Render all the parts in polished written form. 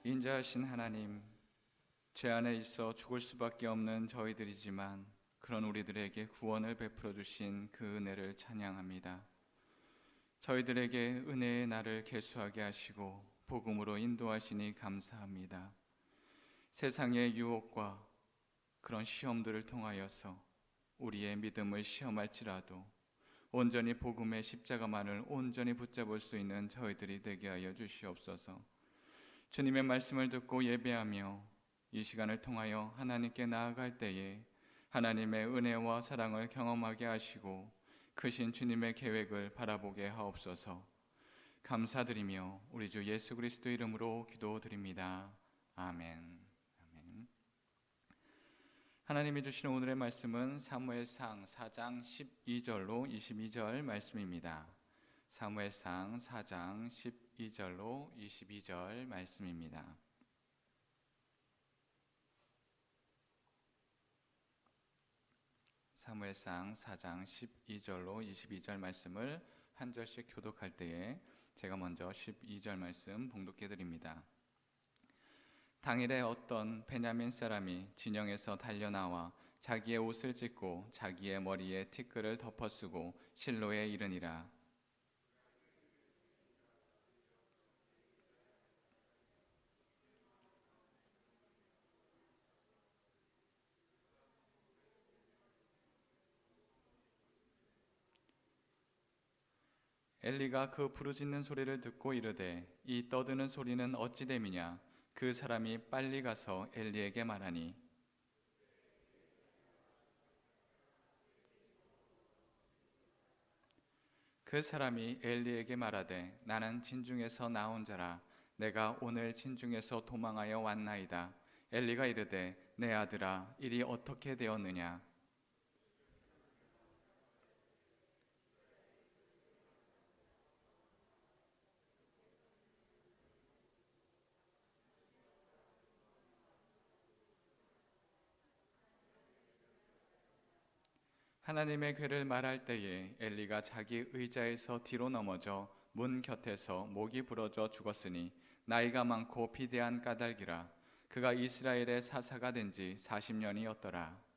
인자하신 하나님, 죄 안에 있어 죽을 수밖에 없는 저희들이지만 그런 우리들에게 구원을 베풀어 주신 그 은혜를 찬양합니다. 저희들에게 은혜의 날을 계수하게 하시고 복음으로 인도하시니 감사합니다. 세상의 유혹과 그런 시험들을 통하여서 우리의 믿음을 시험할지라도 온전히 복음의 십자가만을 온전히 붙잡을 수 있는 저희들이 되게 하여 주시옵소서. 주님의 말씀을 듣고 예배하며 이 시간을 통하여 하나님께 나아갈 때에 하나님의 은혜와 사랑을 경험하게 하시고 크신 주님의 계획을 바라보게 하옵소서. 감사드리며 우리 주 예수 그리스도 이름으로 기도드립니다. 아멘. 아멘. 하나님이 주시는 오늘의 말씀은 사무엘상 4장 12절로 22절 말씀입니다. 사무엘상 4장 12절로 22절 말씀입니다. 사무엘상 4장 12절로 22절 말씀을 한 절씩 교독할 때에 제가 먼저 12절 말씀 봉독해 드립니다. 당일에 어떤 베냐민 사람이 진영에서 달려나와 자기의 옷을 찢고 자기의 머리에 티끌을 덮어쓰고 실로에 이르니라. 엘리가 그 부르짖는 소리를 듣고 이르되 이 떠드는 소리는 어찌 됨이냐. 그 사람이 빨리 가서 엘리에게 말하니 그 사람이 엘리에게 말하되 나는 진중에서 나온 자라. 내가 오늘 진중에서 도망하여 왔나이다. 엘리가 이르되 내 아들아 일이 어떻게 되었느냐. 하나님의 괴를 말할 때에 엘리가 자기 의자에서 뒤로 넘어져 문 곁에서 목이 부러져 죽었으니 나이가 많고 비대한 까닭이라. 그가 이스라엘의 사사가 된 지 40년이었더라.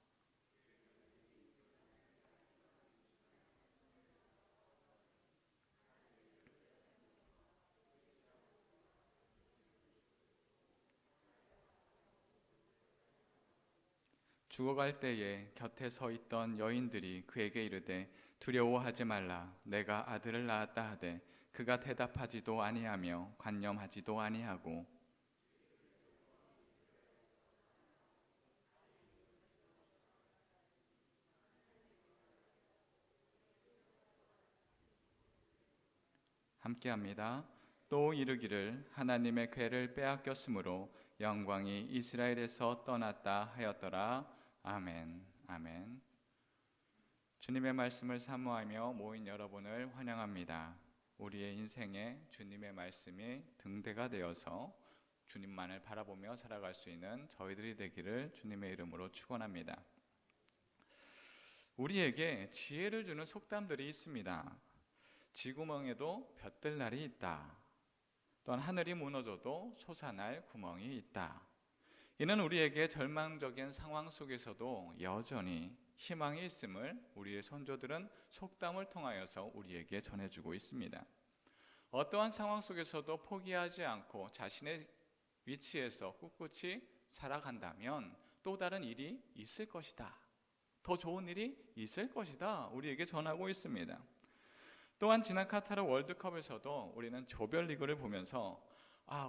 죽어갈 때에 곁에 서 있던 여인들이 그에게 이르되 두려워하지 말라. 내가 아들을 낳았다 하되 그가 대답하지도 아니하며 관념하지도 아니하고 함께합니다. 또 이르기를 하나님의 괴를 빼앗겼으므로 영광이 이스라엘에서 떠났다 하였더라. 아멘. 아멘. 주님의 말씀을 사모하며 모인 여러분을 환영합니다. 우리의 인생에 주님의 말씀이 등대가 되어서 주님만을 바라보며 살아갈 수 있는 저희들이 되기를 주님의 이름으로 축원합니다. 우리에게 지혜를 주는 속담들이 있습니다. 쥐구멍에도 볕들 날이 있다. 또한 하늘이 무너져도 솟아날 구멍이 있다. 이는 우리에게 절망적인 상황 속에서도 여전히 희망이 있음을 우리의 선조들은 속담을 통하여서 우리에게 전해주고 있습니다. 어떠한 상황 속에서도 포기하지 않고 자신의 위치에서 꿋꿋이 살아간다면 또 다른 일이 있을 것이다. 더 좋은 일이 있을 것이다. 우리에게 전하고 있습니다. 또한 지난 카타르 월드컵에서도 우리는 조별리그를 보면서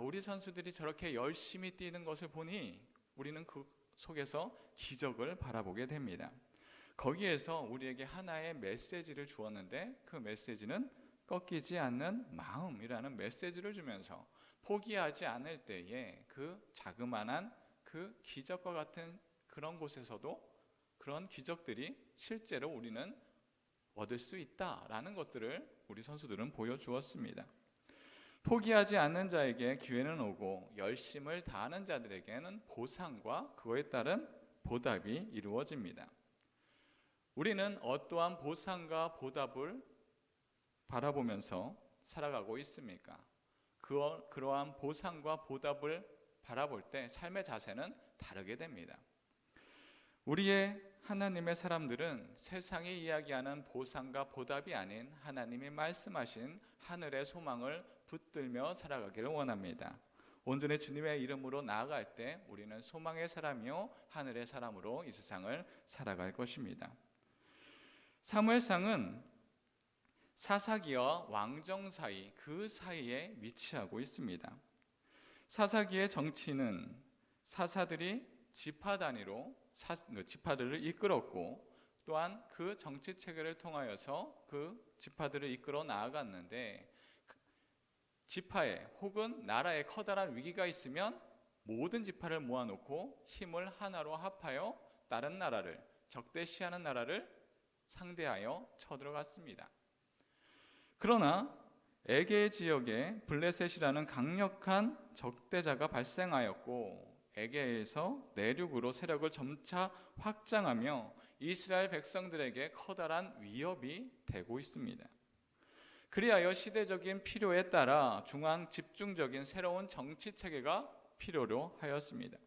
우리 선수들이 저렇게 열심히 뛰는 것을 보니 우리는 그 속에서 기적을 바라보게 됩니다. 거기에서 우리에게 하나의 메시지를 주었는데 그 메시지는 꺾이지 않는 마음이라는 메시지를 주면서 포기하지 않을 때에 그 자그마한 그 기적과 같은 그런 곳에서도 그런 기적들이 실제로 우리는 얻을 수 있다라는 것들을 우리 선수들은 보여주었습니다. 포기하지 않는 자에게 기회는 오고 열심을 다하는 자들에게는 보상과 그거에 따른 보답이 이루어집니다. 우리는 어떠한 보상과 보답을 바라보면서 살아가고 있습니까? 그러한 보상과 보답을 바라볼 때 삶의 자세는 다르게 됩니다. 우리의 하나님의 사람들은 세상이 이야기하는 보상과 보답이 아닌 하나님이 말씀하신 하늘의 소망을 붙들며 살아가기를 원합니다. 온전히 주님의 이름으로 나아갈 때 우리는 소망의 사람이요 하늘의 사람으로 이 세상을 살아갈 것입니다. 사무엘상은 사사기와 왕정 사이, 그 사이에 위치하고 있습니다. 사사기의 정치는 사사들이 지파 단위로 지파들을 이끌었고, 또한 그 정치 체계를 통하여서 그 지파들을 이끌어 나아갔는데, 지파에 혹은 나라에 커다란 위기가 있으면 모든 지파를 모아놓고 힘을 하나로 합하여 다른 나라를, 적대시하는 나라를 상대하여 쳐들어갔습니다. 그러나 에게 지역에 블레셋이라는 강력한 적대자가 발생하였고, 에게에서 내륙으로 세력을 점차 확장하며 이스라엘 백성들에게 커다란 위협이 되고 있습니다. 그리하여 시대적인 필요에 따라 중앙 집중적인 새로운 정치 체계가 필요로 하였습니다.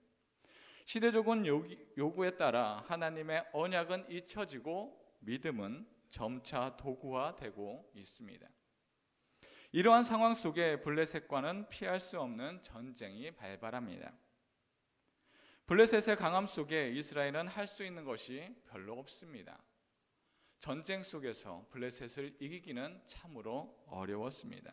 시대적인 요구에 따라 하나님의 언약은 잊혀지고 믿음은 점차 도구화되고 있습니다. 이러한 상황 속에 블레셋과는 피할 수 없는 전쟁이 발발합니다. 블레셋의 강함 속에 이스라엘은 할 수 있는 것이 별로 없습니다. 전쟁 속에서 블레셋을 이기기는 참으로 어려웠습니다.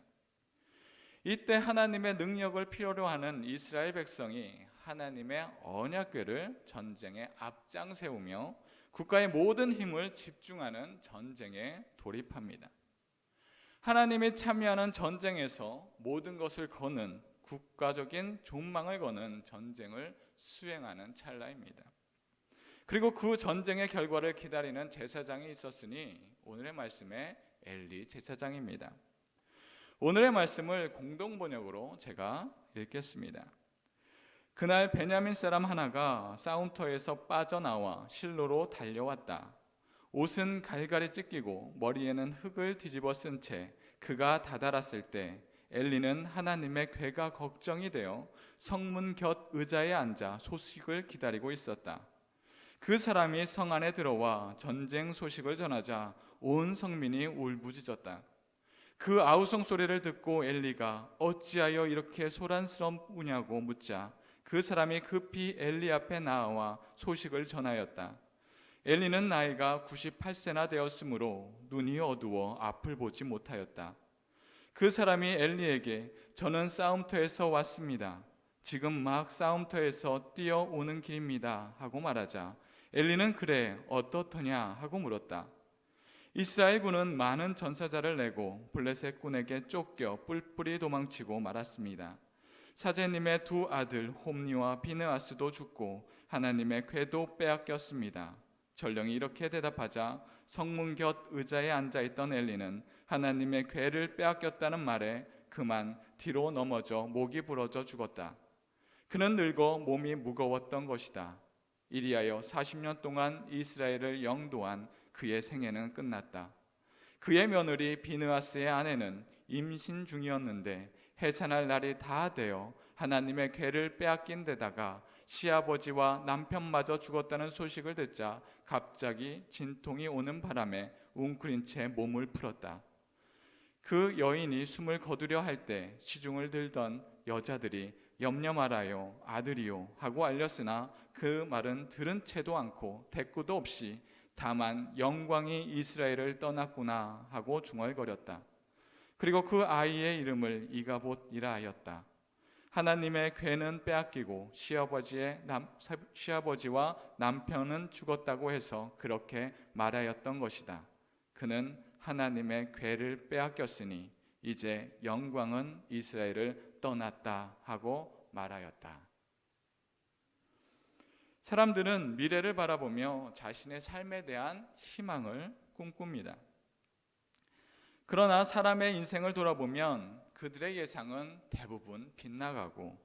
이때 하나님의 능력을 필요로 하는 이스라엘 백성이 하나님의 언약궤를 전쟁에 앞장 세우며 국가의 모든 힘을 집중하는 전쟁에 돌입합니다. 하나님이 참여하는 전쟁에서 모든 것을 거는 국가적인 존망을 거는 전쟁을 수행하는 찰나입니다. 그리고 그 전쟁의 결과를 기다리는 제사장이 있었으니 오늘의 말씀에 엘리 제사장입니다. 오늘의 말씀을 공동 번역으로 제가 읽겠습니다. 그날 베냐민 사람 하나가 싸움터에서 빠져나와 실로로 달려왔다. 옷은 갈갈이 찢기고 머리에는 흙을 뒤집어 쓴 채 그가 다다랐을 때 엘리는 하나님의 궤가 걱정이 되어 성문 곁 의자에 앉아 소식을 기다리고 있었다. 그 사람이 성 안에 들어와 전쟁 소식을 전하자 온 성민이 울부짖었다. 그 아우성 소리를 듣고 엘리가 어찌하여 이렇게 소란스럽으냐고 묻자 그 사람이 급히 엘리 앞에 나와 소식을 전하였다. 엘리는 나이가 98세나 되었으므로 눈이 어두워 앞을 보지 못하였다. 그 사람이 엘리에게 저는 싸움터에서 왔습니다. 지금 막 싸움터에서 뛰어오는 길입니다 하고 말하자 엘리는 그래 어떻더냐 하고 물었다. 이스라엘 군은 많은 전사자를 내고 블레셋 군에게 쫓겨 뿔뿔이 도망치고 말았습니다. 사제님의 두 아들 홈니와 비느하스도 죽고 하나님의 궤도 빼앗겼습니다. 전령이 이렇게 대답하자 성문 곁 의자에 앉아있던 엘리는 하나님의 궤를 빼앗겼다는 말에 그만 뒤로 넘어져 목이 부러져 죽었다. 그는 늙어 몸이 무거웠던 것이다. 이리하여 40년 동안 이스라엘을 영도한 그의 생애는 끝났다. 그의 며느리 비느하스의 아내는 임신 중이었는데 해산할 날이 다 되어 하나님의 궤를 빼앗긴 데다가 시아버지와 남편마저 죽었다는 소식을 듣자 갑자기 진통이 오는 바람에 웅크린 채 몸을 풀었다. 그 여인이 숨을 거두려 할 때 시중을 들던 여자들이 염려 말아요 아들이요 하고 알렸으나 그 말은 들은 채도 않고 대꾸도 없이 다만 영광이 이스라엘을 떠났구나 하고 중얼거렸다. 그리고 그 아이의 이름을 이가봇이라 하였다. 하나님의 궤는 빼앗기고 시아버지와 남편은 죽었다고 해서 그렇게 말하였던 것이다. 그는 하나님의 궤를 빼앗겼으니 이제 영광은 이스라엘을 떠났다 하고 말하였다. 사람들은 미래를 바라보며 자신의 삶에 대한 희망을 꿈꿉니다. 그러나 사람의 인생을 돌아보면 그들의 예상은 대부분 빗나가고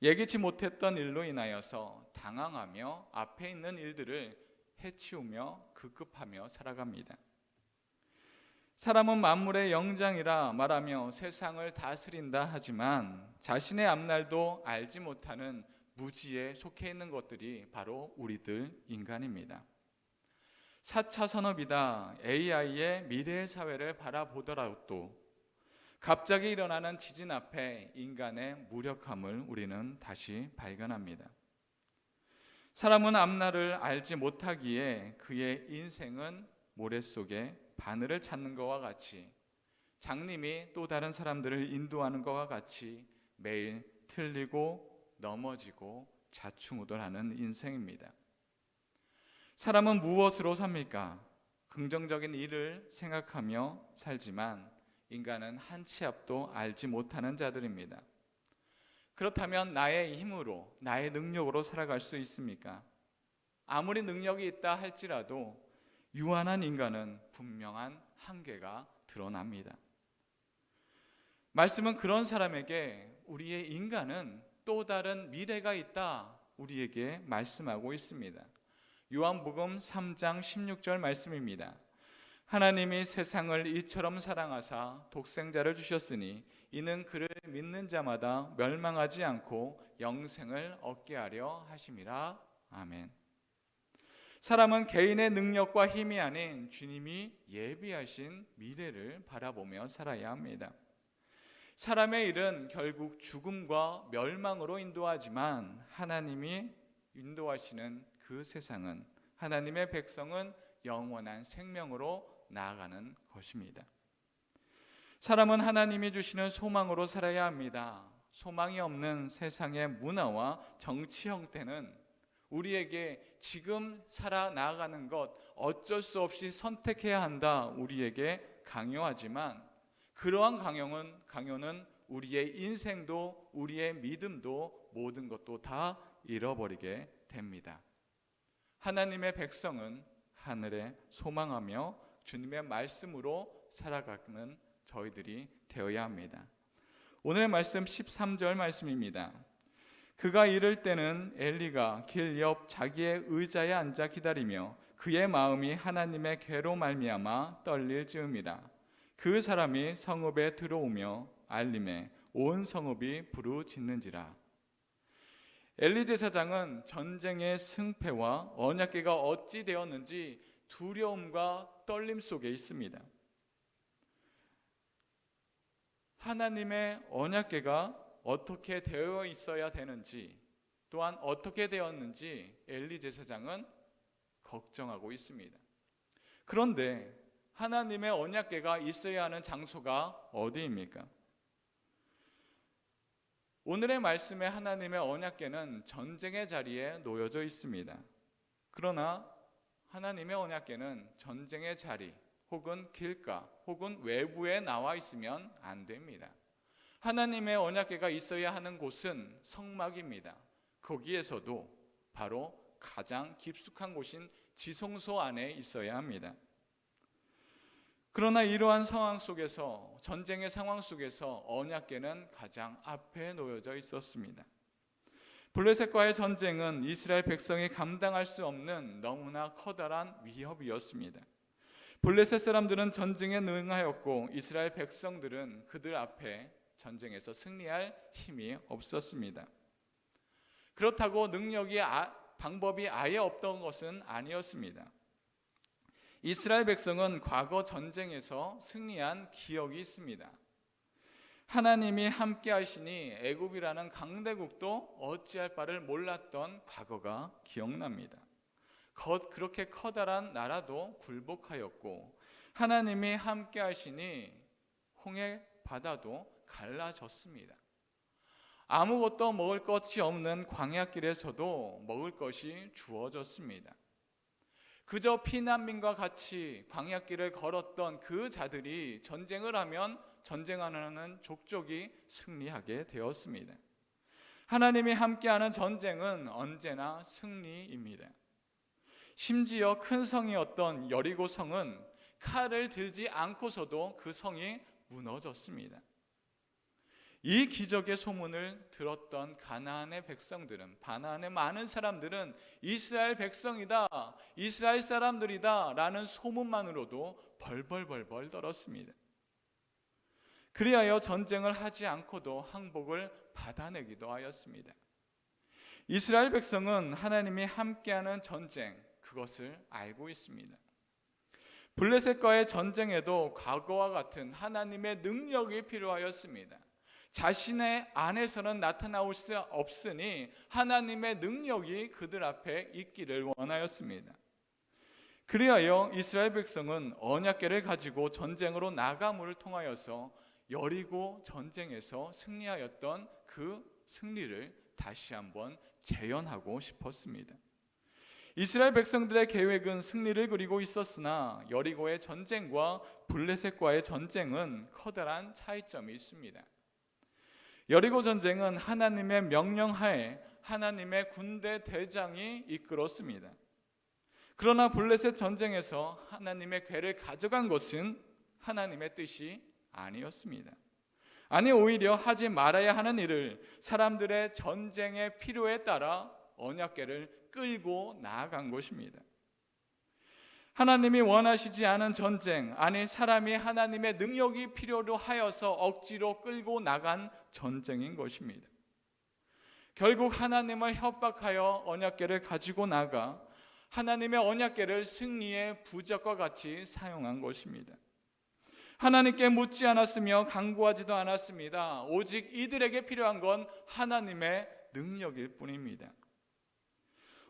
예기치 못했던 일로 인하여서 당황하며 앞에 있는 일들을 해치우며 급급하며 살아갑니다. 사람은 만물의 영장이라 말하며 세상을 다스린다 하지만 자신의 앞날도 알지 못하는 무지에 속해 있는 것들이 바로 우리들 인간입니다. 4차 산업이다 AI의 미래의 사회를 바라보더라도 갑자기 일어나는 지진 앞에 인간의 무력함을 우리는 다시 발견합니다. 사람은 앞날을 알지 못하기에 그의 인생은 모래 속에 바늘을 찾는 것과 같이, 장님이 또 다른 사람들을 인도하는 것과 같이 매일 틀리고 넘어지고 좌충우돌하는 인생입니다. 사람은 무엇으로 삽니까? 긍정적인 일을 생각하며 살지만 인간은 한 치 앞도 알지 못하는 자들입니다. 그렇다면 나의 힘으로, 나의 능력으로 살아갈 수 있습니까? 아무리 능력이 있다 할지라도 유한한 인간은 분명한 한계가 드러납니다. 말씀은 그런 사람에게 우리의 인간은 또 다른 미래가 있다 우리에게 말씀하고 있습니다. 요한복음 3장 16절 말씀입니다. 하나님이 세상을 이처럼 사랑하사 독생자를 주셨으니 이는 그를 믿는 자마다 멸망하지 않고 영생을 얻게 하려 하심이라. 아멘. 사람은 개인의 능력과 힘이 아닌 주님이 예비하신 미래를 바라보며 살아야 합니다. 사람의 일은 결국 죽음과 멸망으로 인도하지만 하나님이 인도하시는 그 세상은, 하나님의 백성은 영원한 생명으로 나아가는 것입니다. 사람은 하나님이 주시는 소망으로 살아야 합니다. 소망이 없는 세상의 문화와 정치 형태는 우리에게 지금 살아 나아가는 것 어쩔 수 없이 선택해야 한다 우리에게 강요하지만, 그러한 강요는 우리의 인생도 우리의 믿음도 모든 것도 다 잃어버리게 됩니다. 하나님의 백성은 하늘에 소망하며 주님의 말씀으로 살아가는 저희들이 되어야 합니다. 오늘의 말씀 13절 말씀입니다. 그가 이를 때는 엘리가 길 옆 자기의 의자에 앉아 기다리며 그의 마음이 하나님의 괴로 말미암아 떨릴 즈음이라. 그 사람이 성읍에 들어오며 알림에 온 성읍이 부르짖는지라. 엘리 제사장은 전쟁의 승패와 언약궤가 어찌 되었는지 두려움과 떨림 속에 있습니다. 하나님의 언약궤가 어떻게 되어 있어야 되는지, 또한 어떻게 되었는지 엘리 제사장은 걱정하고 있습니다. 그런데 하나님의 언약궤가 있어야 하는 장소가 어디입니까? 오늘의 말씀에 하나님의 언약궤는 전쟁의 자리에 놓여져 있습니다. 그러나 하나님의 언약궤는 전쟁의 자리 혹은 길가 혹은 외부에 나와 있으면 안 됩니다. 하나님의 언약궤가 있어야 하는 곳은 성막입니다. 거기에서도 바로 가장 깊숙한 곳인 지성소 안에 있어야 합니다. 그러나 이러한 상황 속에서, 전쟁의 상황 속에서 언약궤는 가장 앞에 놓여져 있었습니다. 블레셋과의 전쟁은 이스라엘 백성이 감당할 수 없는 너무나 커다란 위협이었습니다. 블레셋 사람들은 전쟁에 능하였고 이스라엘 백성들은 그들 앞에 전쟁에서 승리할 힘이 없었습니다. 그렇다고 방법이 아예 없던 것은 아니었습니다. 이스라엘 백성은 과거 전쟁에서 승리한 기억이 있습니다. 하나님이 함께 하시니 애굽이라는 강대국도 어찌할 바를 몰랐던 과거가 기억납니다. 그렇게 커다란 나라도 굴복하였고 하나님이 함께 하시니 홍해 바다도 갈라졌습니다. 아무것도 먹을 것이 없는 광야길에서도 먹을 것이 주어졌습니다. 그저 피난민과 같이 광야길을 걸었던 그 자들이 전쟁을 하면 전쟁하는 족족이 승리하게 되었습니다. 하나님이 함께하는 전쟁은 언제나 승리입니다. 심지어 큰 성이었던 여리고 성은 칼을 들지 않고서도 그 성이 무너졌습니다. 이 기적의 소문을 들었던 가나안의 백성들은, 가나안의 많은 사람들은 이스라엘 백성이다, 이스라엘 사람들이다 라는 소문만으로도 벌벌벌벌 떨었습니다. 그리하여 전쟁을 하지 않고도 항복을 받아내기도 하였습니다. 이스라엘 백성은 하나님이 함께하는 전쟁, 그것을 알고 있습니다. 블레셋과의 전쟁에도 과거와 같은 하나님의 능력이 필요하였습니다. 자신의 안에서는 나타나올 수 없으니 하나님의 능력이 그들 앞에 있기를 원하였습니다. 그리하여 이스라엘 백성은 언약궤를 가지고 전쟁으로 나감을 통하여서 여리고 전쟁에서 승리하였던 그 승리를 다시 한번 재현하고 싶었습니다. 이스라엘 백성들의 계획은 승리를 그리고 있었으나 여리고의 전쟁과 블레셋과의 전쟁은 커다란 차이점이 있습니다. 여리고 전쟁은 하나님의 명령하에 하나님의 군대 대장이 이끌었습니다. 그러나 블레셋 전쟁에서 하나님의 궤를 가져간 것은 하나님의 뜻이 아니었습니다. 아니, 오히려 하지 말아야 하는 일을 사람들의 전쟁의 필요에 따라 언약궤를 끌고 나아간 것입니다. 하나님이 원하시지 않은 전쟁, 아니 사람이 하나님의 능력이 필요로 하여서 억지로 끌고 나간 전쟁인 것입니다. 결국 하나님을 협박하여 언약궤를 가지고 나가 하나님의 언약궤를 승리의 부적과 같이 사용한 것입니다. 하나님께 묻지 않았으며 간구하지도 않았습니다. 오직 이들에게 필요한 건 하나님의 능력일 뿐입니다.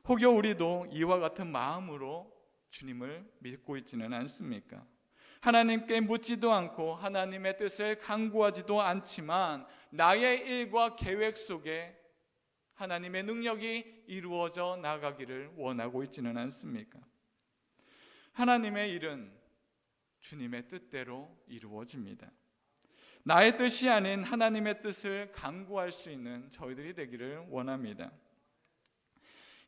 혹여 우리도 이와 같은 마음으로 주님을 믿고 있지는 않습니까? 하나님께 묻지도 않고 하나님의 뜻을 간구하지도 않지만 나의 일과 계획 속에 하나님의 능력이 이루어져 나가기를 원하고 있지는 않습니까? 하나님의 일은 주님의 뜻대로 이루어집니다. 나의 뜻이 아닌 하나님의 뜻을 간구할 수 있는 저희들이 되기를 원합니다.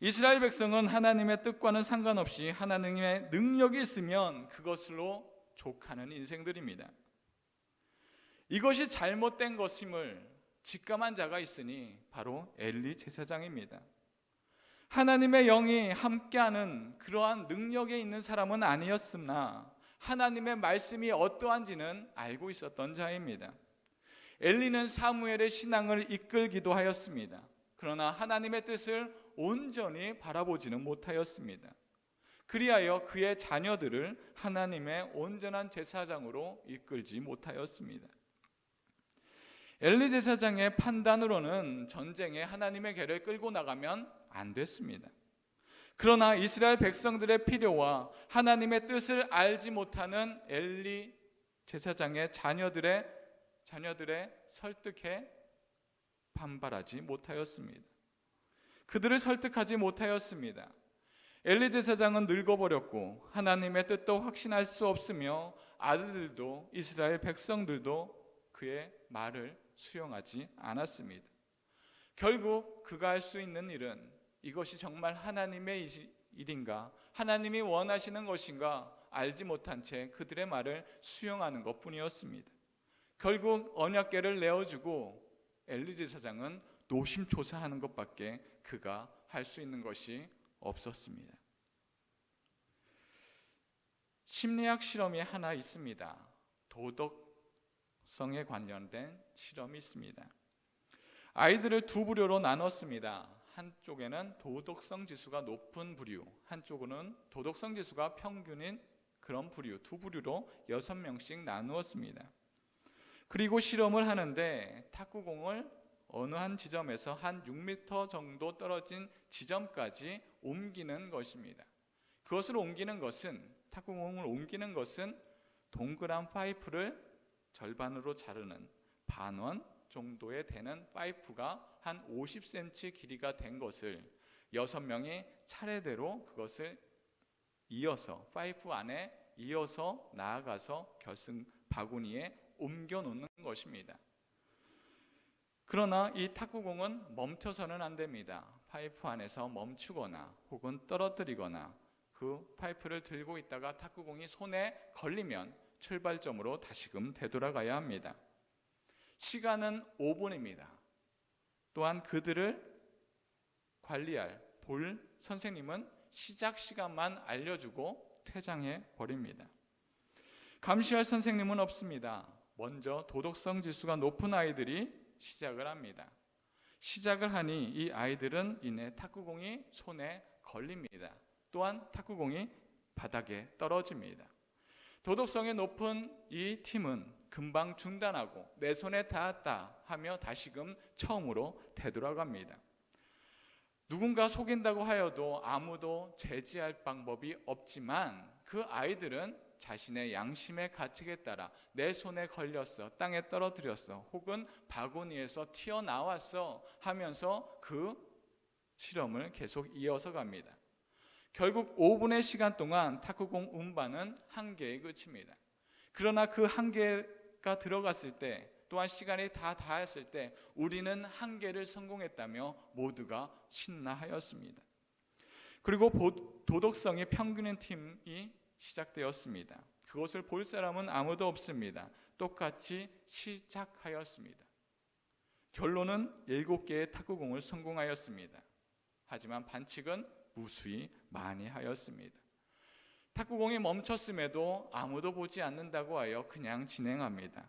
이스라엘 백성은 하나님의 뜻과는 상관없이 하나님의 능력이 있으면 그것으로 족하는 인생들입니다. 이것이 잘못된 것임을 직감한 자가 있으니 바로 엘리 제사장입니다. 하나님의 영이 함께하는 그러한 능력에 있는 사람은 아니었으나 하나님의 말씀이 어떠한지는 알고 있었던 자입니다. 엘리는 사무엘의 신앙을 이끌기도 하였습니다. 그러나 하나님의 뜻을 온전히 바라보지는 못하였습니다. 그리하여 그의 자녀들을 하나님의 온전한 제사장으로 이끌지 못하였습니다. 엘리 제사장의 판단으로는 전쟁에 하나님의 궤를 끌고 나가면 안 됐습니다. 그러나 이스라엘 백성들의 필요와 하나님의 뜻을 알지 못하는 엘리 제사장의 자녀들의 설득에 반발하지 못하였습니다. 그들을 설득하지 못하였습니다. 엘리 제사장은 늙어버렸고 하나님의 뜻도 확신할 수 없으며 아들들도 이스라엘 백성들도 그의 말을 수용하지 않았습니다. 결국 그가 할 수 있는 일은 이것이 정말 하나님의 일인가, 하나님이 원하시는 것인가 알지 못한 채 그들의 말을 수용하는 것뿐이었습니다. 결국 언약궤를 내어주고 엘리 제사장은 노심초사하는 것밖에 그가 할 수 있는 것이 없었습니다. 심리학 실험이 하나 있습니다. 도덕성에 관련된 실험이 있습니다. 아이들을 두 부류로 나눴습니다. 한쪽에는 도덕성 지수가 높은 부류, 한쪽은 도덕성 지수가 평균인 그런 부류, 두 부류로 6명씩 나누었습니다. 그리고 실험을 하는데 탁구공을 어느 한 지점에서 한 6m 정도 떨어진 지점까지 옮기는 것입니다. 그것을 옮기는 것은, 탁구공을 옮기는 것은 동그란 파이프를 절반으로 자르는 반원 정도에 되는 파이프가 한 50cm 길이가 된 것을 6명이 차례대로 그것을 이어서 파이프 안에 이어서 나아가서 결승 바구니에 옮겨 놓는 것입니다. 그러나 이 탁구공은 멈춰서는 안 됩니다. 파이프 안에서 멈추거나 혹은 떨어뜨리거나 그 파이프를 들고 있다가 탁구공이 손에 걸리면 출발점으로 다시금 되돌아가야 합니다. 시간은 5분입니다. 또한 그들을 관리할 볼 선생님은 시작 시간만 알려주고 퇴장해 버립니다. 감시할 선생님은 없습니다. 먼저 도덕성 지수가 높은 아이들이 시작을 합니다. 시작을 하니 이 아이들은 이내 탁구공이 손에 걸립니다. 또한 탁구공이 바닥에 떨어집니다. 도덕성이 높은 이 팀은 금방 중단하고 내 손에 닿았다 하며 다시금 처음으로 되돌아갑니다. 누군가 속인다고 하여도 아무도 제지할 방법이 없지만 그 아이들은 자신의 양심의 가책에 따라 내 손에 걸렸어, 땅에 떨어뜨렸어, 혹은 바구니에서 튀어나왔어 하면서 그 실험을 계속 이어서 갑니다. 결국 5분의 시간 동안 탁구공 운반은 한 개에 그칩니다. 그러나 그 한 개가 들어갔을 때, 또한 시간이 다 닿았을 때 우리는 한 개를 성공했다며 모두가 신나하였습니다. 그리고 도덕성이 평균인 팀이 시작되었습니다. 그것을 볼 사람은 아무도 없습니다. 똑같이 시작하였습니다. 결론은 7개의 탁구공을 성공하였습니다. 하지만 반칙은 무수히 많이 하였습니다. 탁구공이 멈췄음에도 아무도 보지 않는다고 하여 그냥 진행합니다.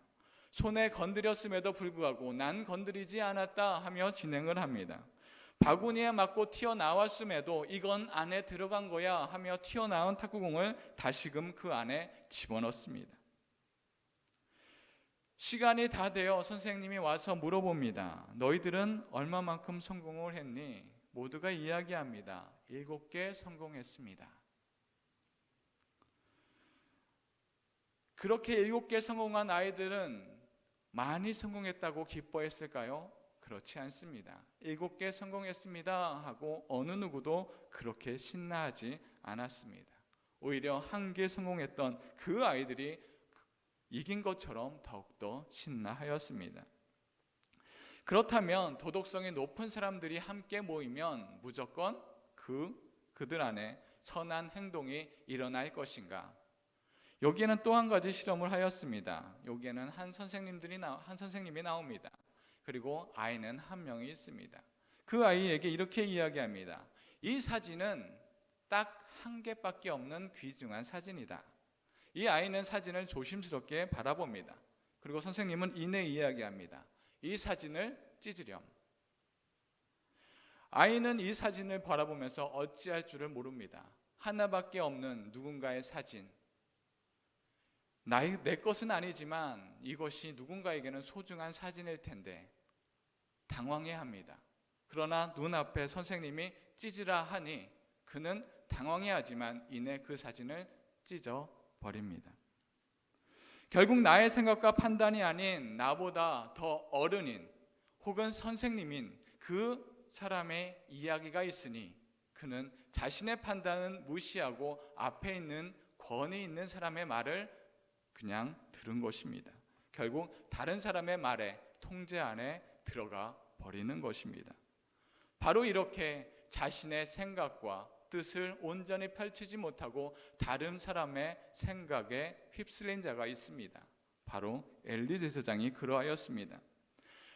손에 건드렸음에도 불구하고 난 건드리지 않았다 하며 진행을 합니다. 바구니에 맞고 튀어나왔음에도 이건 안에 들어간 거야 하며 튀어나온 탁구공을 다시금 그 안에 집어넣습니다. 시간이 다 되어 선생님이 와서 물어봅니다. 너희들은 얼마만큼 성공을 했니? 모두가 이야기합니다. 7개 성공했습니다. 그렇게 7개 성공한 아이들은 많이 성공했다고 기뻐했을까요? 그렇지 않습니다. 7개 성공했습니다 하고 어느 누구도 그렇게 신나하지 않았습니다. 오히려 1개 성공했던 그 아이들이 이긴 것처럼 더욱더 신나하였습니다. 그렇다면 도덕성이 높은 사람들이 함께 모이면 무조건 그들 안에 선한 행동이 일어날 것인가? 여기에는 또 한 가지 실험을 하였습니다. 여기에는 한 선생님이 나옵니다. 그리고 아이는 한 명이 있습니다. 그 아이에게 이렇게 이야기합니다. 이 사진은 딱 한 개밖에 없는 귀중한 사진이다. 이 아이는 사진을 조심스럽게 바라봅니다. 그리고 선생님은 이내 이야기합니다. 이 사진을 찢으렴. 아이는 이 사진을 바라보면서 어찌할 줄을 모릅니다. 하나밖에 없는 누군가의 사진. 내 것은 아니지만 이것이 누군가에게는 소중한 사진일 텐데 당황해합니다. 그러나 눈앞에 선생님이 찢으라 하니 그는 당황해하지만 이내 그 사진을 찢어버립니다. 결국 나의 생각과 판단이 아닌 나보다 더 어른인 혹은 선생님인 그 사람의 이야기가 있으니 그는 자신의 판단은 무시하고 앞에 있는 권위 있는 사람의 말을 그냥 들은 것입니다. 결국 다른 사람의 말에 통제 안에 들어가 버리는 것입니다. 바로 이렇게 자신의 생각과 뜻을 온전히 펼치지 못하고 다른 사람의 생각에 휩쓸린 자가 있습니다. 바로 엘리 제사장이 그러하였습니다.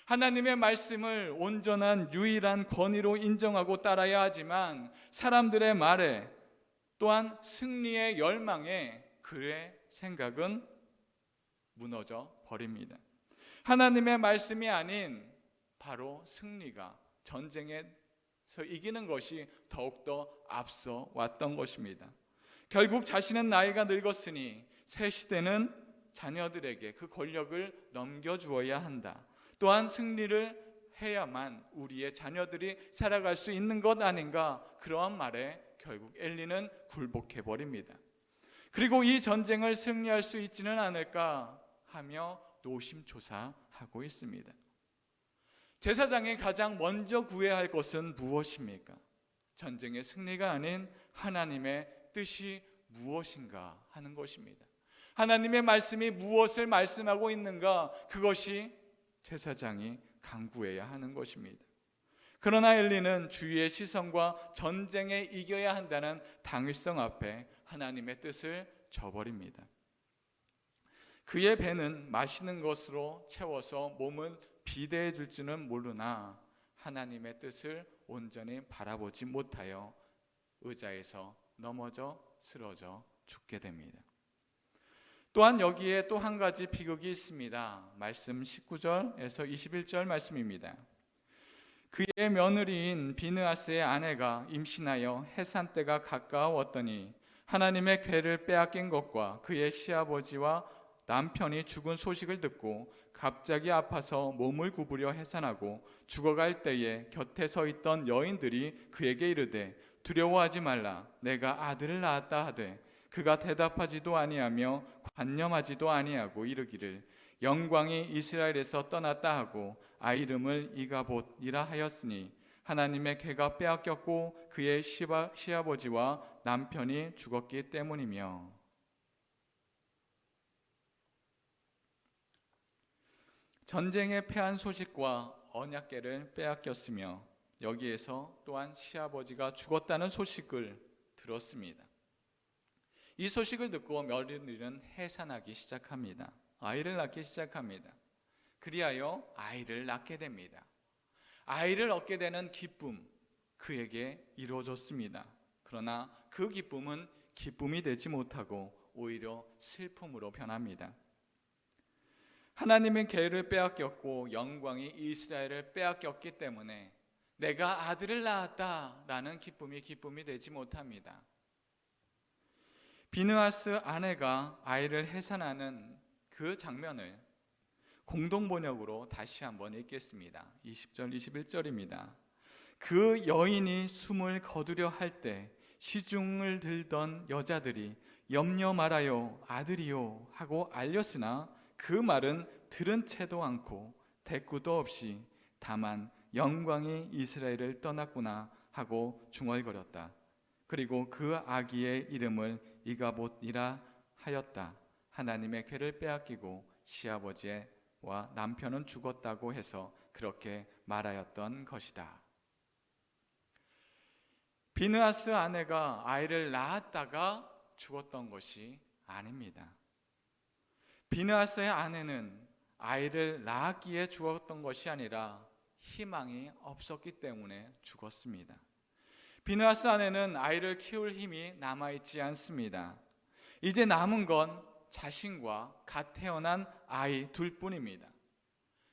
하나님의 말씀을 온전한 유일한 권위로 인정하고 따라야 하지만 사람들의 말에 또한 승리의 열망에 그의 생각은 무너져 버립니다. 하나님의 말씀이 아닌 바로 승리가 전쟁에서 이기는 것이 더욱더 앞서 왔던 것입니다. 결국 자신은 나이가 늙었으니 새 시대는 자녀들에게 그 권력을 넘겨주어야 한다. 또한 승리를 해야만 우리의 자녀들이 살아갈 수 있는 것 아닌가, 그러한 말에 결국 엘리는 굴복해 버립니다. 그리고 이 전쟁을 승리할 수 있지는 않을까 하며 노심초사하고 있습니다. 제사장이 가장 먼저 구해야 할 것은 무엇입니까? 전쟁의 승리가 아닌 하나님의 뜻이 무엇인가 하는 것입니다. 하나님의 말씀이 무엇을 말씀하고 있는가, 그것이 제사장이 간구해야 하는 것입니다. 그러나 엘리는 주위의 시선과 전쟁에 이겨야 한다는 당위성 앞에 하나님의 뜻을 저버립니다. 그의 배는 마시는 것으로 채워서 몸은 비대해 줄지는 모르나 하나님의 뜻을 온전히 바라보지 못하여 의자에서 넘어져 쓰러져 죽게 됩니다. 또한 여기에 또 한 가지 비극이 있습니다. 말씀 19절에서 21절 말씀입니다. 그의 며느리인 비느하스의 아내가 임신하여 해산 때가 가까웠더니 하나님의 궤를 빼앗긴 것과 그의 시아버지와 남편이 죽은 소식을 듣고 갑자기 아파서 몸을 구부려 해산하고 죽어갈 때에 곁에 서 있던 여인들이 그에게 이르되 두려워하지 말라, 내가 아들을 낳았다 하되 그가 대답하지도 아니하며 관념하지도 아니하고 이르기를 영광이 이스라엘에서 떠났다 하고 아이 이름을 이가봇이라 하였으니 하나님의 궤가 빼앗겼고 그의 시아버지와 남편이 죽었기 때문이며. 전쟁에 패한 소식과 언약궤를 빼앗겼으며 여기에서 또한 시아버지가 죽었다는 소식을 들었습니다. 이 소식을 듣고 며느리는 해산하기 시작합니다. 아이를 낳기 시작합니다. 그리하여 아이를 낳게 됩니다. 아이를 얻게 되는 기쁨, 그에게 이루어졌습니다. 그러나 그 기쁨은 기쁨이 되지 못하고 오히려 슬픔으로 변합니다. 하나님의 궤를 빼앗겼고 영광이 이스라엘을 빼앗겼기 때문에 내가 아들을 낳았다라는 기쁨이 되지 못합니다. 비느하스 아내가 아이를 해산하는 그 장면을 공동번역으로 다시 한번 읽겠습니다. 20절 21절입니다. 그 여인이 숨을 거두려 할 때 시중을 들던 여자들이 염려 말아요 아들이요 하고 알렸으나 그 말은 들은 채도 않고 대꾸도 없이 다만 영광이 이스라엘을 떠났구나 하고 중얼거렸다. 그리고 그 아기의 이름을 이가봇이라 하였다. 하나님의 궤를 빼앗기고 시아버지와 남편은 죽었다고 해서 그렇게 말하였던 것이다. 비느하스 아내가 아이를 낳았다가 죽었던 것이 아닙니다. 비느하스의 아내는 아이를 낳았기에 죽었던 것이 아니라 희망이 없었기 때문에 죽었습니다. 비느하스 아내는 아이를 키울 힘이 남아있지 않습니다. 이제 남은 건 자신과 갓 태어난 아이 둘뿐입니다.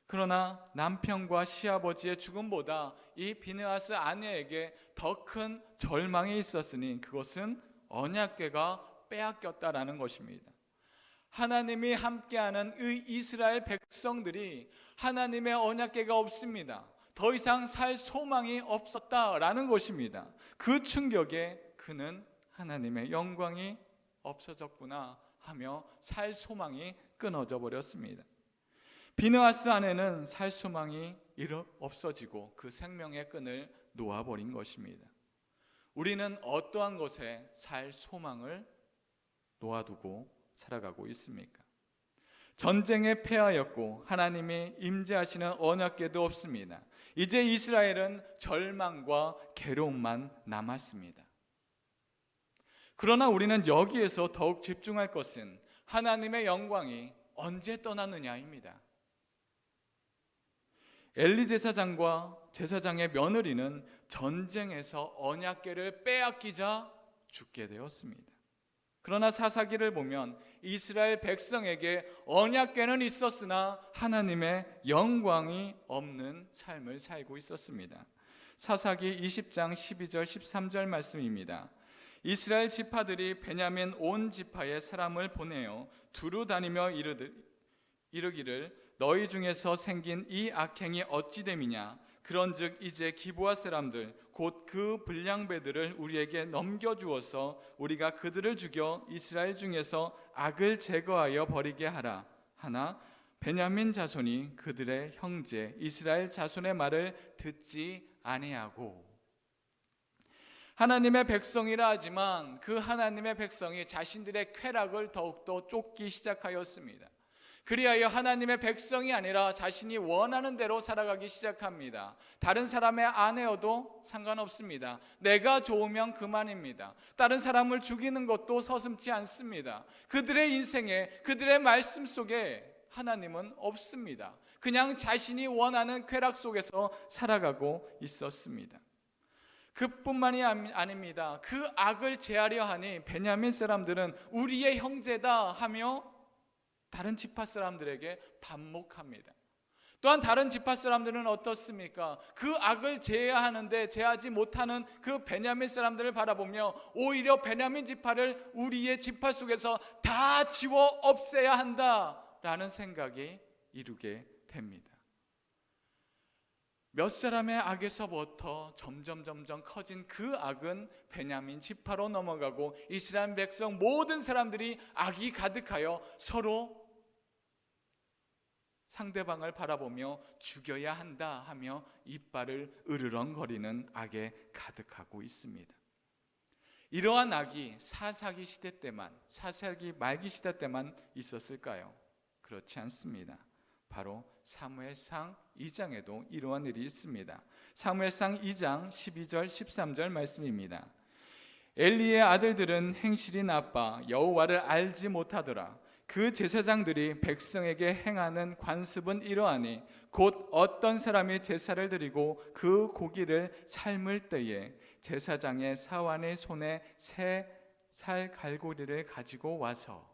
그러나 남편과 시아버지의 죽음보다 이 비느하스 아내에게 더 큰 절망이 있었으니 그것은 언약궤가 빼앗겼다라는 것입니다. 하나님이 함께하는 이 이스라엘 백성들이 하나님의 언약궤가 없습니다. 더 이상 살 소망이 없었다라는 것입니다. 그 충격에 그는 하나님의 영광이 없어졌구나 하며 살 소망이 끊어져 버렸습니다. 비느하스 아내는 살 소망이 없어지고 그 생명의 끈을 놓아버린 것입니다. 우리는 어떠한 것에 살 소망을 놓아두고 살아가고 있습니까? 전쟁에 패하였고 하나님이 임재하시는 언약궤도 없습니다. 이제 이스라엘은 절망과 괴로움만 남았습니다. 그러나 우리는 여기에서 더욱 집중할 것은 하나님의 영광이 언제 떠나느냐입니다. 엘리 제사장과 제사장의 며느리는 전쟁에서 언약궤를 빼앗기자 죽게 되었습니다. 그러나 사사기를 보면 이스라엘 백성에게 언약궤는 있었으나 하나님의 영광이 없는 삶을 살고 있었습니다. 사사기 20장 12절 13절 말씀입니다. 이스라엘 지파들이 베냐민 온 지파에 사람을 보내어 두루 다니며 이르기를 너희 중에서 생긴 이 악행이 어찌 됨이냐. 그런즉 이제 기브아 사람들 곧 그 불량배들을 우리에게 넘겨주어서 우리가 그들을 죽여 이스라엘 중에서 악을 제거하여 버리게 하라 하나 베냐민 자손이 그들의 형제 이스라엘 자손의 말을 듣지 아니하고. 하나님의 백성이라 하지만 그 하나님의 백성이 자신들의 쾌락을 더욱더 쫓기 시작하였습니다. 그리하여 하나님의 백성이 아니라 자신이 원하는 대로 살아가기 시작합니다. 다른 사람의 아내여도 상관없습니다. 내가 좋으면 그만입니다. 다른 사람을 죽이는 것도 서슴지 않습니다. 그들의 인생에, 그들의 말씀 속에 하나님은 없습니다. 그냥 자신이 원하는 쾌락 속에서 살아가고 있었습니다. 그뿐만이 아닙니다. 그 악을 제하려 하니 베냐민 사람들은 우리의 형제다 하며 다른 지파 사람들에게 반목합니다. 또한 다른 지파 사람들은 어떻습니까? 그 악을 제하는데 제하지 못하는 그 베냐민 사람들을 바라보며 오히려 베냐민 지파를 우리의 지파 속에서 다 지워 없애야 한다라는 생각이 이루게 됩니다. 몇 사람의 악에서부터 점점 커진 그 악은 베냐민 지파로 넘어가고 이스라엘 백성 모든 사람들이 악이 가득하여 서로 상대방을 바라보며 죽여야 한다 하며 이빨을 으르렁거리는 악에 가득하고 있습니다. 이러한 악이 사사기 시대 때만, 사사기 말기 시대 때만 있었을까요? 그렇지 않습니다. 바로 사무엘상 2장에도 이러한 일이 있습니다. 사무엘상 2장 12절 13절 말씀입니다. 엘리의 아들들은 행실이 나빠 여호와를 알지 못하더라. 그 제사장들이 백성에게 행하는 관습은 이러하니 곧 어떤 사람이 제사를 드리고 그 고기를 삶을 때에 제사장의 사환의 손에 새 살 갈고리를 가지고 와서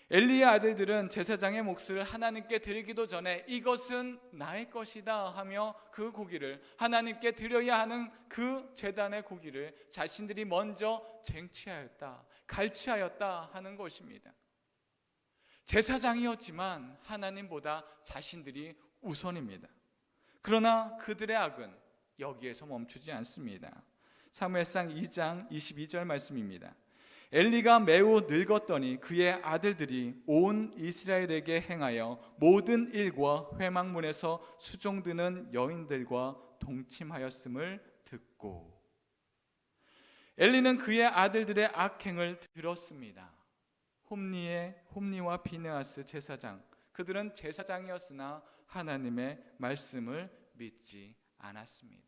엘리의 아들들은 제사장의 몫을 하나님께 드리기도 전에 이것은 나의 것이다 하며 그 고기를 하나님께 드려야 하는 그 제단의 고기를 자신들이 먼저 쟁취하였다, 갈취하였다 하는 것입니다. 제사장이었지만 하나님보다 자신들이 우선입니다. 그러나 그들의 악은 여기에서 멈추지 않습니다. 사무엘상 2장 22절 말씀입니다. 엘리가 매우 늙었더니 그의 아들들이 온 이스라엘에게 행하여 모든 일과 회막문에서 수종드는 여인들과 동침하였음을 듣고 엘리는 그의 아들들의 악행을 들었습니다. 홈니와 비느하스 제사장, 그들은 제사장이었으나 하나님의 말씀을 믿지 않았습니다.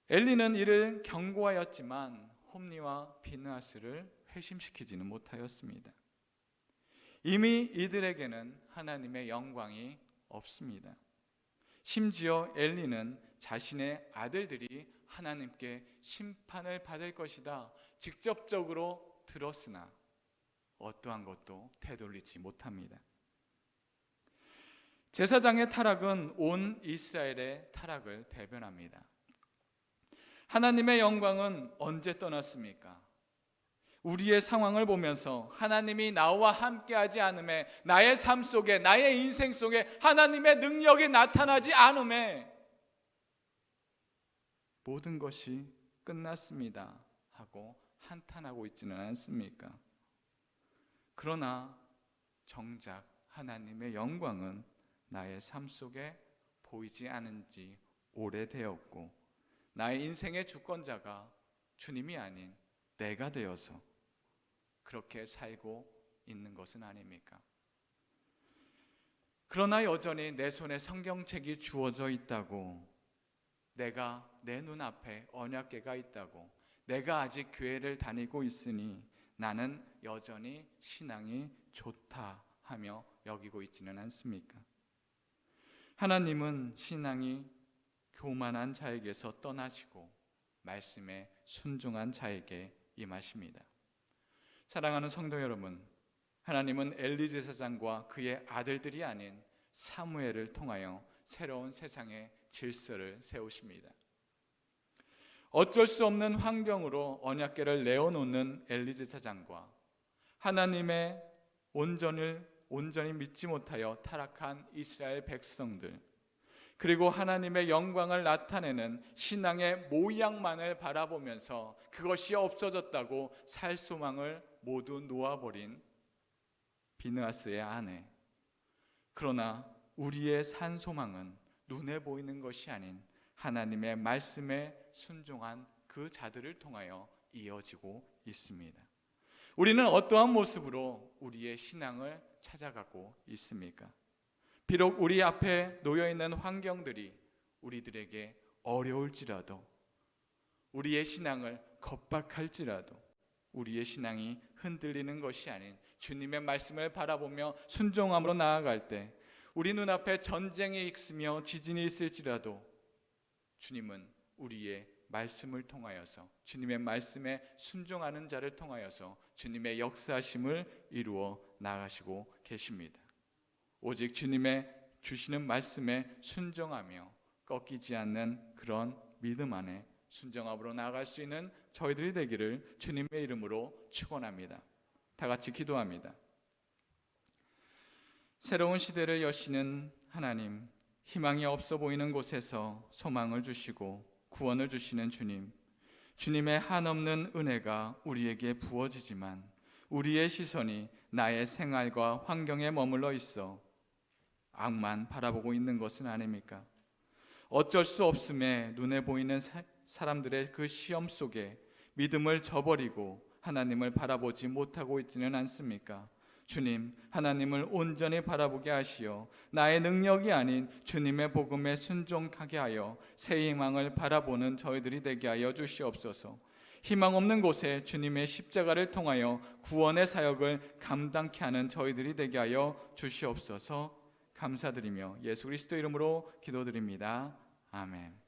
엘리는 이를 경고하였지만 홈니와 비느하스를 회심시키지는 못하였습니다. 이미 이들에게는 하나님의 영광이 없습니다. 심지어 엘리는 자신의 아들들이 하나님께 심판을 받을 것이다 직접적으로 들었으나 어떠한 것도 되돌리지 못합니다. 제사장의 타락은 온 이스라엘의 타락을 대변합니다. 하나님의 영광은 언제 떠났습니까? 우리의 상황을 보면서 하나님이 나와 함께하지 않음에, 나의 삶 속에, 나의 인생 속에 하나님의 능력이 나타나지 않음에 모든 것이 끝났습니다 하고 한탄하고 있지는 않습니까? 그러나 정작 하나님의 영광은 나의 삶 속에 보이지 않은 지 오래되었고 나의 인생의 주권자가 주님이 아닌 내가 되어서 그렇게 살고 있는 것은 아닙니까? 그러나 여전히 내 손에 성경책이 주어져 있다고, 내가 내 눈앞에 언약궤가 있다고, 내가 아직 교회를 다니고 있으니 나는 여전히 신앙이 좋다 하며 여기고 있지는 않습니까? 하나님은 신앙이 교만한 자에게서 떠나시고 말씀에 순종한 자에게 임하십니다. 사랑하는 성도 여러분, 하나님은 엘리 제사장과 그의 아들들이 아닌 사무엘을 통하여 새로운 세상의 질서를 세우십니다. 어쩔 수 없는 환경으로 언약궤를 내어놓는 엘리 제사장과 하나님의 온전히 믿지 못하여 타락한 이스라엘 백성들, 그리고 하나님의 영광을 나타내는 신앙의 모양만을 바라보면서 그것이 없어졌다고 살 소망을 모두 놓아버린 비느하스의 아내. 그러나 우리의 산 소망은 눈에 보이는 것이 아닌 하나님의 말씀에 순종한 그 자들을 통하여 이어지고 있습니다. 우리는 어떠한 모습으로 우리의 신앙을 찾아가고 있습니까? 비록 우리 앞에 놓여 있는 환경들이 우리들에게 어려울지라도, 우리의 신앙을 겁박할지라도, 우리의 신앙이 흔들리는 것이 아닌 주님의 말씀을 바라보며 순종함으로 나아갈 때, 우리 눈앞에 전쟁이 있으며 지진이 있을지라도 주님은 우리의 말씀을 통하여서, 주님의 말씀에 순종하는 자를 통하여서 주님의 역사심을 이루어 나가시고 계십니다. 오직 주님의 주시는 말씀에 순종하며 꺾이지 않는 그런 믿음 안에 순종함으로 나아갈 수 있는 저희들이 되기를 주님의 이름으로 축원합니다. 다 같이 기도합니다. 새로운 시대를 여시는 하나님, 희망이 없어 보이는 곳에서 소망을 주시고 구원을 주시는 주님, 주님의 한없는 은혜가 우리에게 부어지지만 우리의 시선이 나의 생활과 환경에 머물러 있어 악만 바라보고 있는 것은 아닙니까? 어쩔 수 없음에 눈에 보이는 사람들의 그 시험 속에 믿음을 저버리고 하나님을 바라보지 못하고 있지는 않습니까? 주님, 하나님을 온전히 바라보게 하시어 나의 능력이 아닌 주님의 복음에 순종하게 하여 새 희망을 바라보는 저희들이 되게 하여 주시옵소서. 희망 없는 곳에 주님의 십자가를 통하여 구원의 사역을 감당케 하는 저희들이 되게 하여 주시옵소서. 감사드리며 예수 그리스도 이름으로 기도드립니다. 아멘.